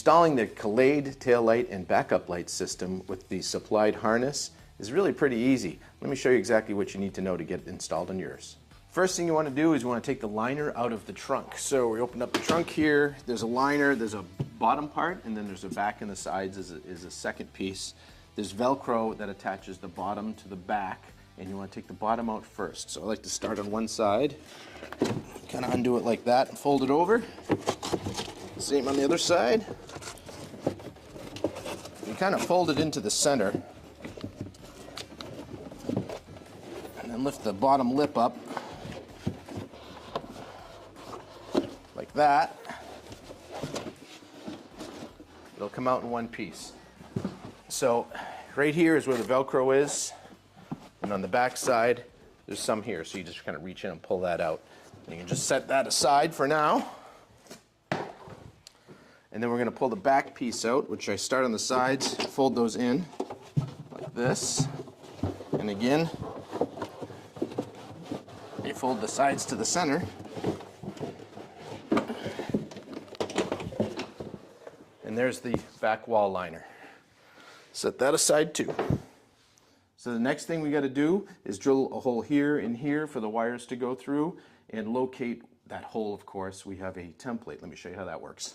Installing the Calade tail light and backup light system with the supplied harness is really pretty easy. Let me show you exactly what you need to know to get it installed on yours. First thing you want to do is you want to take the liner out of the trunk. So we open up the trunk here, there's a liner, there's a bottom part, and then there's a back and the sides is a second piece. There's Velcro that attaches the bottom to the back, and you want to take the bottom out first. So I like to start on one side, kind of undo it like that and fold it over. Same on the other side. You kind of fold it into the center and then lift the bottom lip up like that. It'll come out in one piece. So right here is where the Velcro is, and on the back side there's some here, so you just kind of reach in and pull that out. And you can just set that aside for now. And then we're going to pull the back piece out, which I start on the sides, fold those in like this. And again, you fold the sides to the center. And there's the back wall liner. Set that aside too. So the next thing we got to do is drill a hole here and here for the wires to go through and locate that hole. Of course, we have a template. Let me show you how that works.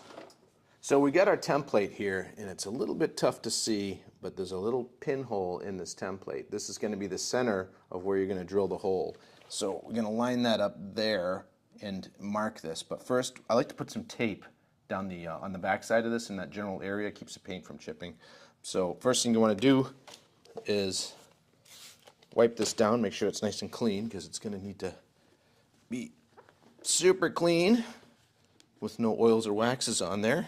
So we got our template here, and it's a little bit tough to see, but there's a little pinhole in this template. This is going to be the center of where you're going to drill the hole. So we're going to line that up there and mark this. But first, I like to put some tape down the on the back side of this in that general area. Keeps the paint from chipping. So first thing you want to do is wipe this down, make sure it's nice and clean, because it's going to need to be super clean with no oils or waxes on there.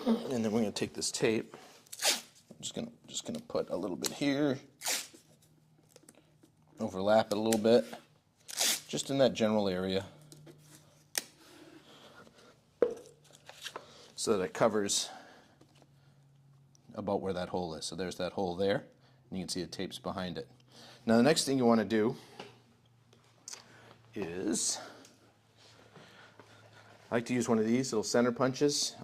And then we're going to take this tape. I'm just going to put a little bit here, overlap it a little bit, just in that general area, so that it covers about where that hole is. So there's that hole there, and you can see the tape's behind it. Now the next thing you want to do is, I like to use one of these little center punches.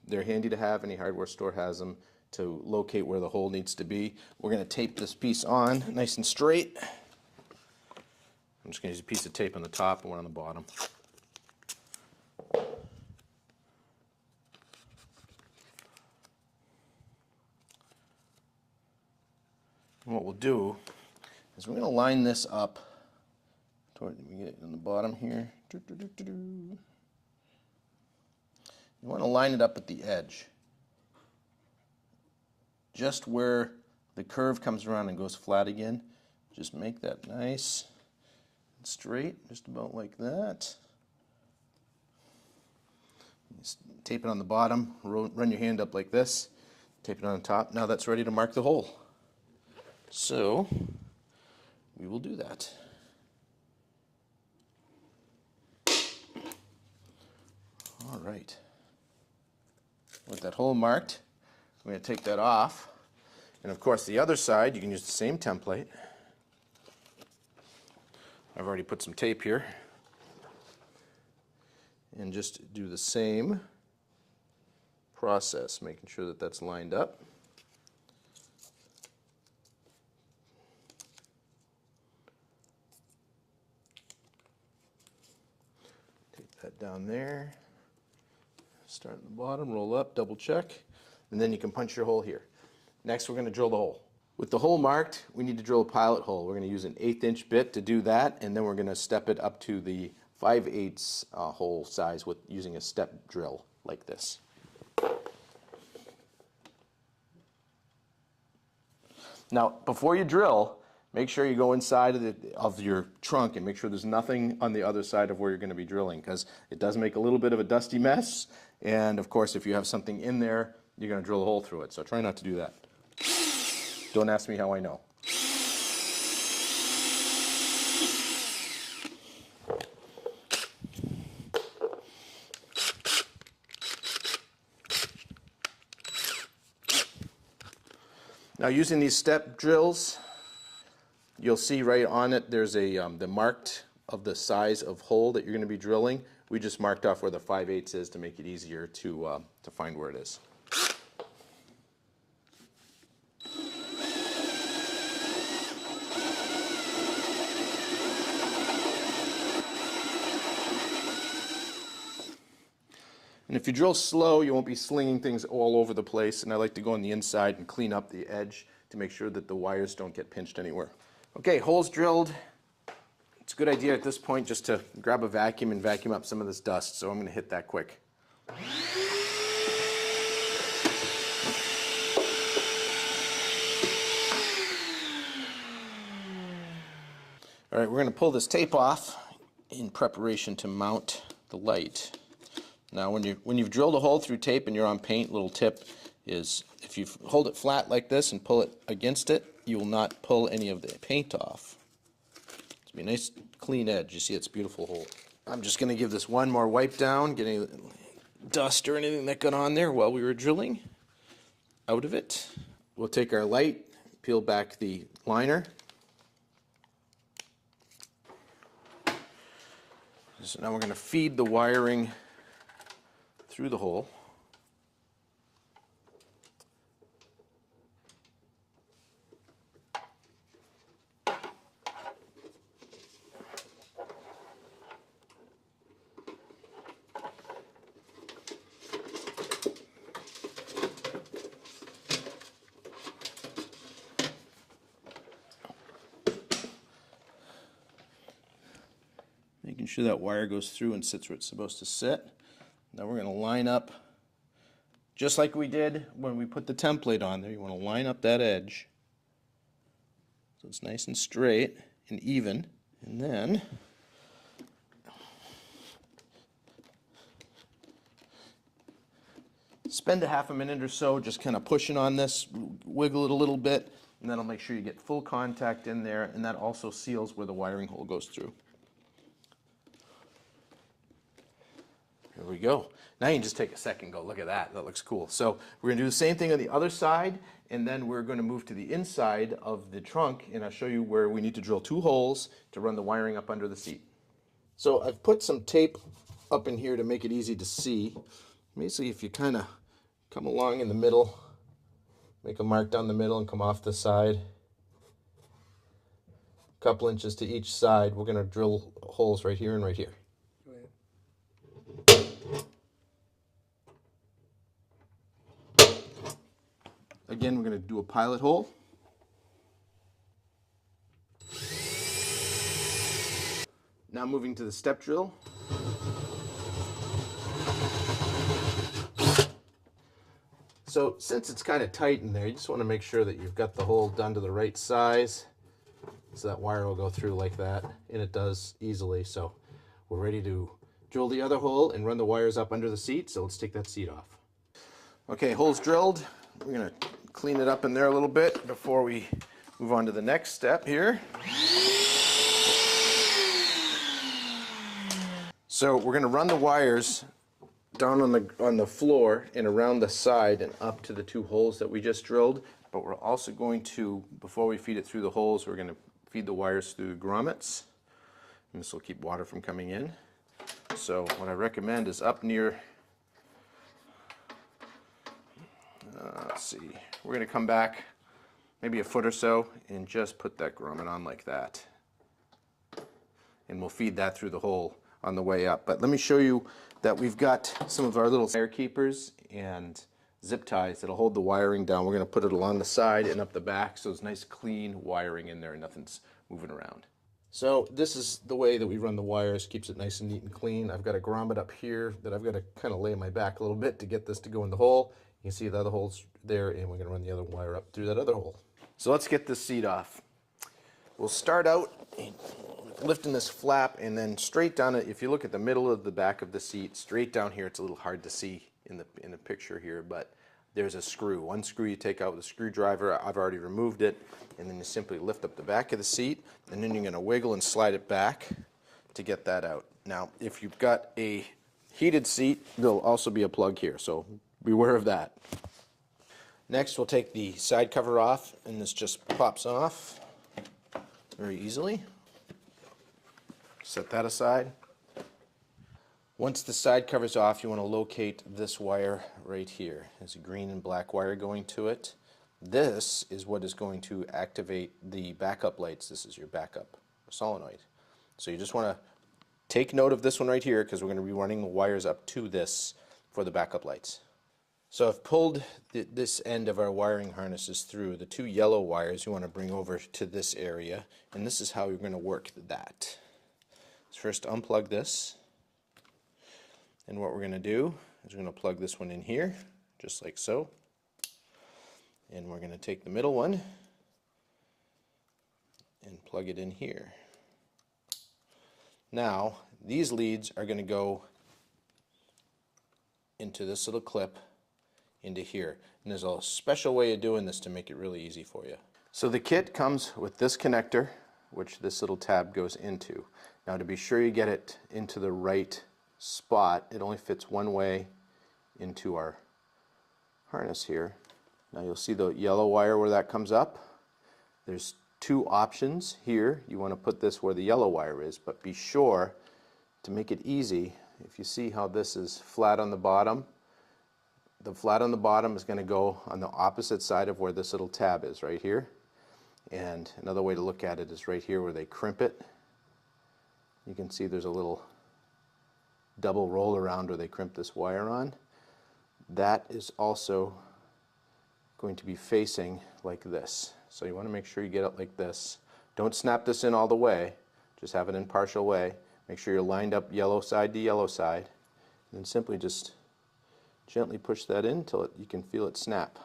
They're handy to have. Any hardware store has them to locate where the hole needs to be. We're going to tape this piece on nice and straight. I'm just going to use a piece of tape on the top and one on the bottom. And what we'll do is we're going to line this up toward, we get it in the bottom here. You want to line it up at the edge, just where the curve comes around and goes flat again. Just make that nice and straight, just about like that. Just tape it on the bottom, run your hand up like this, tape it on the top. Now that's ready to mark the hole. So we will do that. All right. With that hole marked, I'm going to take that off. And of course the other side, you can use the same template. I've already put some tape here. And just do the same process, making sure that that's lined up. Take that down there. Start at the bottom, roll up, double check, and then you can punch your hole here. Next, we're going to drill the hole. With the hole marked, we need to drill a pilot hole. We're going to use an 1/8 inch bit to do that, and then we're going to step it up to the 5/8 hole size with using a step drill like this. Now, before you drill, make sure you go inside of your trunk and make sure there's nothing on the other side of where you're going to be drilling, because it does make a little bit of a dusty mess. And of course, if you have something in there, you're going to drill a hole through it. So try not to do that. Don't ask me how I know. Now, using these step drills, you'll see right on it there's a the marked of the size of hole that you're going to be drilling. We just marked off where the 5/8 is to make it easier to find where it is. And if you drill slow, you won't be slinging things all over the place, and I like to go on the inside and clean up the edge to make sure that the wires don't get pinched anywhere. Okay, holes drilled. It's a good idea at this point just to grab a vacuum and vacuum up some of this dust, so I'm going to hit that quick. All right, we're going to pull this tape off in preparation to mount the light. Now when you've drilled a hole through tape and you're on paint, little tip is if you hold it flat like this and pull it against it, you will not pull any of the paint off. It's be a nice clean edge. You see it's a beautiful hole. I'm just going to give this one more wipe down, get any dust or anything that got on there while we were drilling out of it. We'll take our light, peel back the liner. So now we're going to feed the wiring through the hole. Making sure that wire goes through and sits where it's supposed to sit. Now we're going to line up just like we did when we put the template on there. You want to line up that edge so it's nice and straight and even. And then spend a half a minute or so just kind of pushing on this, wiggle it a little bit, and that'll make sure you get full contact in there, and that also seals where the wiring hole goes through. There we go. Now you can just take a second and go, look at that. That looks cool. So we're going to do the same thing on the other side, and then we're going to move to the inside of the trunk, and I'll show you where we need to drill 2 holes to run the wiring up under the seat. So I've put some tape up in here to make it easy to see. Basically, if you kind of come along in the middle, make a mark down the middle and come off the side, a couple inches to each side, we're going to drill holes right here and right here. Again, we're going to do a pilot hole. Now moving to the step drill. So since it's kind of tight in there, you just want to make sure that you've got the hole done to the right size so that wire will go through like that, and it does easily. So we're ready to drill the other hole and run the wires up under the seat, so let's take that seat off. Okay, hole's drilled. We're going to clean it up in there a little bit before we move on to the next step here. So we're going to run the wires down on the floor and around the side and up to the 2 holes that we just drilled, but we're also going to, before we feed it through the holes, we're going to feed the wires through grommets, and this will keep water from coming in. So what I recommend is up near, let's see, we're going to come back maybe a foot or so and just put that grommet on like that. And we'll feed that through the hole on the way up. But let me show you that we've got some of our little wire keepers and zip ties that'll hold the wiring down. We're going to put it along the side and up the back so it's nice clean wiring in there and nothing's moving around. So this is the way that we run the wires, keeps it nice and neat and clean. I've got a grommet up here that I've got to kind of lay my back a little bit to get this to go in the hole. You can see the other hole's there, and we're going to run the other wire up through that other hole. So let's get this seat off. We'll start out lifting this flap and then straight down it. If you look at the middle of the back of the seat, straight down here, it's a little hard to see in the picture here, but there's a screw. One screw you take out with a screwdriver. I've already removed it, and then you simply lift up the back of the seat, and then you're going to wiggle and slide it back to get that out. Now, if you've got a heated seat, there'll also be a plug here, so beware of that. Next, we'll take the side cover off, and this just pops off very easily. Set that aside. Once the side cover's off, you want to locate this wire right here. There's a green and black wire going to it. This is what is going to activate the backup lights. This is your backup solenoid. So you just want to take note of this one right here because we're going to be running the wires up to this for the backup lights. So I've pulled this end of our wiring harnesses through. The two yellow wires you want to bring over to this area, and this is how you're going to work that. So first unplug this, and what we're going to do is we're going to plug this one in here, just like so. And we're going to take the middle one and plug it in here. Now, these leads are going to go into this little clip into here. And there's a special way of doing this to make it really easy for you. So the kit comes with this connector, which this little tab goes into. Now to be sure you get it into the right spot, it only fits one way into our harness here. Now you'll see the yellow wire where that comes up. There's two options here. You want to put this where the yellow wire is, but be sure to make it easy. If you see how this is flat on the bottom, the flat on the bottom is going to go on the opposite side of where this little tab is, right here. And another way to look at it is right here where they crimp it. You can see there's a little double roll around where they crimp this wire on. That is also going to be facing like this. So you want to make sure you get it like this. Don't snap this in all the way, just have it in partial way. Make sure you're lined up yellow side to yellow side, and then simply just gently push that in until you can feel it snap.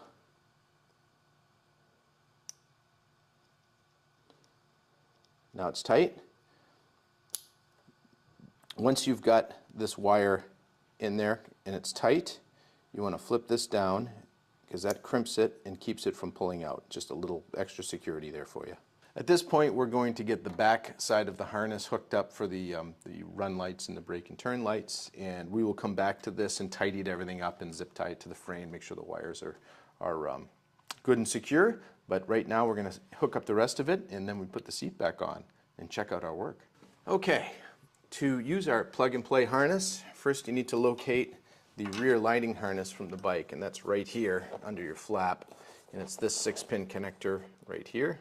Now it's tight. Once you've got this wire in there and it's tight, you want to flip this down because that crimps it and keeps it from pulling out. Just a little extra security there for you. At this point, we're going to get the back side of the harness hooked up for the run lights and the brake and turn lights, and we will come back to this and tidy everything up and zip tie it to the frame, make sure the wires are good and secure. But right now we're going to hook up the rest of it, and then we put the seat back on and check out our work. Okay, to use our plug and play harness, first you need to locate the rear lighting harness from the bike, and that's right here under your flap, and it's this 6-pin connector right here.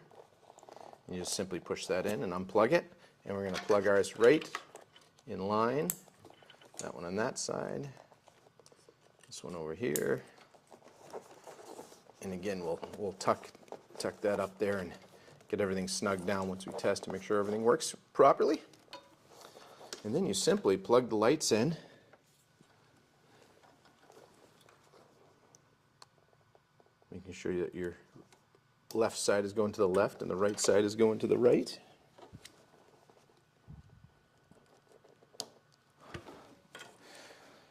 You just simply push that in and unplug it, and we're going to plug ours right in line. That one on that side, this one over here, and again we'll tuck that up there and get everything snugged down once we test to make sure everything works properly. And then you simply plug the lights in. Making sure that your left side is going to the left and the right side is going to the right.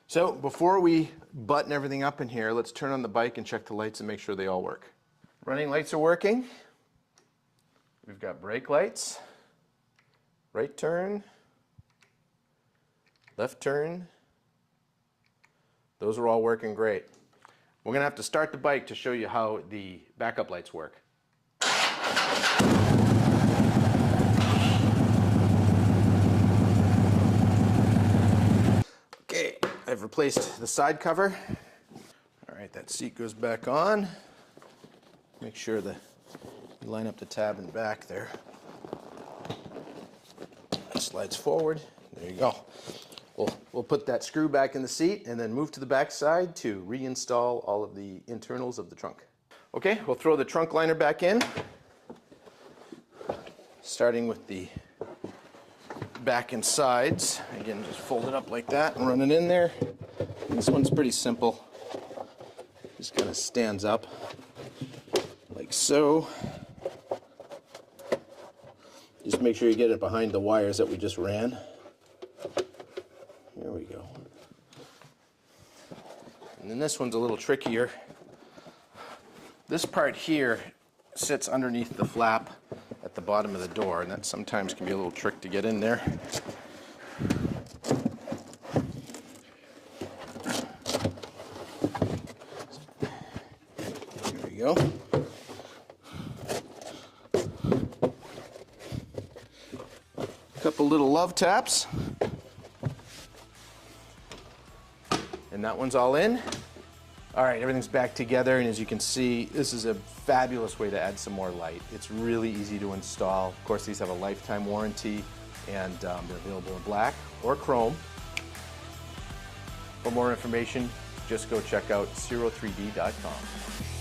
So before we button everything up in here, let's turn on the bike and check the lights and make sure they all work. Running lights are working. We've got brake lights, right turn, left turn. Those are all working great. We're going to have to start the bike to show you how the backup lights work. Okay, I've replaced the side cover. All right, that seat goes back on. Make sure that you line up the tab in the back there. It slides forward. There you go. We'll put that screw back in the seat and then move to the back side to reinstall all of the internals of the trunk. Okay, we'll throw the trunk liner back in, starting with the back and sides. Again, just fold it up like that and run it in there. This one's pretty simple. Just kind of stands up like so. Just make sure you get it behind the wires that we just ran. There we go. And then this one's a little trickier. This part here sits underneath the flap at the bottom of the door, and that sometimes can be a little trick to get in there. There we go. A couple little love taps. And that one's all in. All right, everything's back together, and as you can see, this is a fabulous way to add some more light. It's really easy to install. Of course, these have a lifetime warranty, and they're available in black or chrome. For more information, just go check out 03D.com.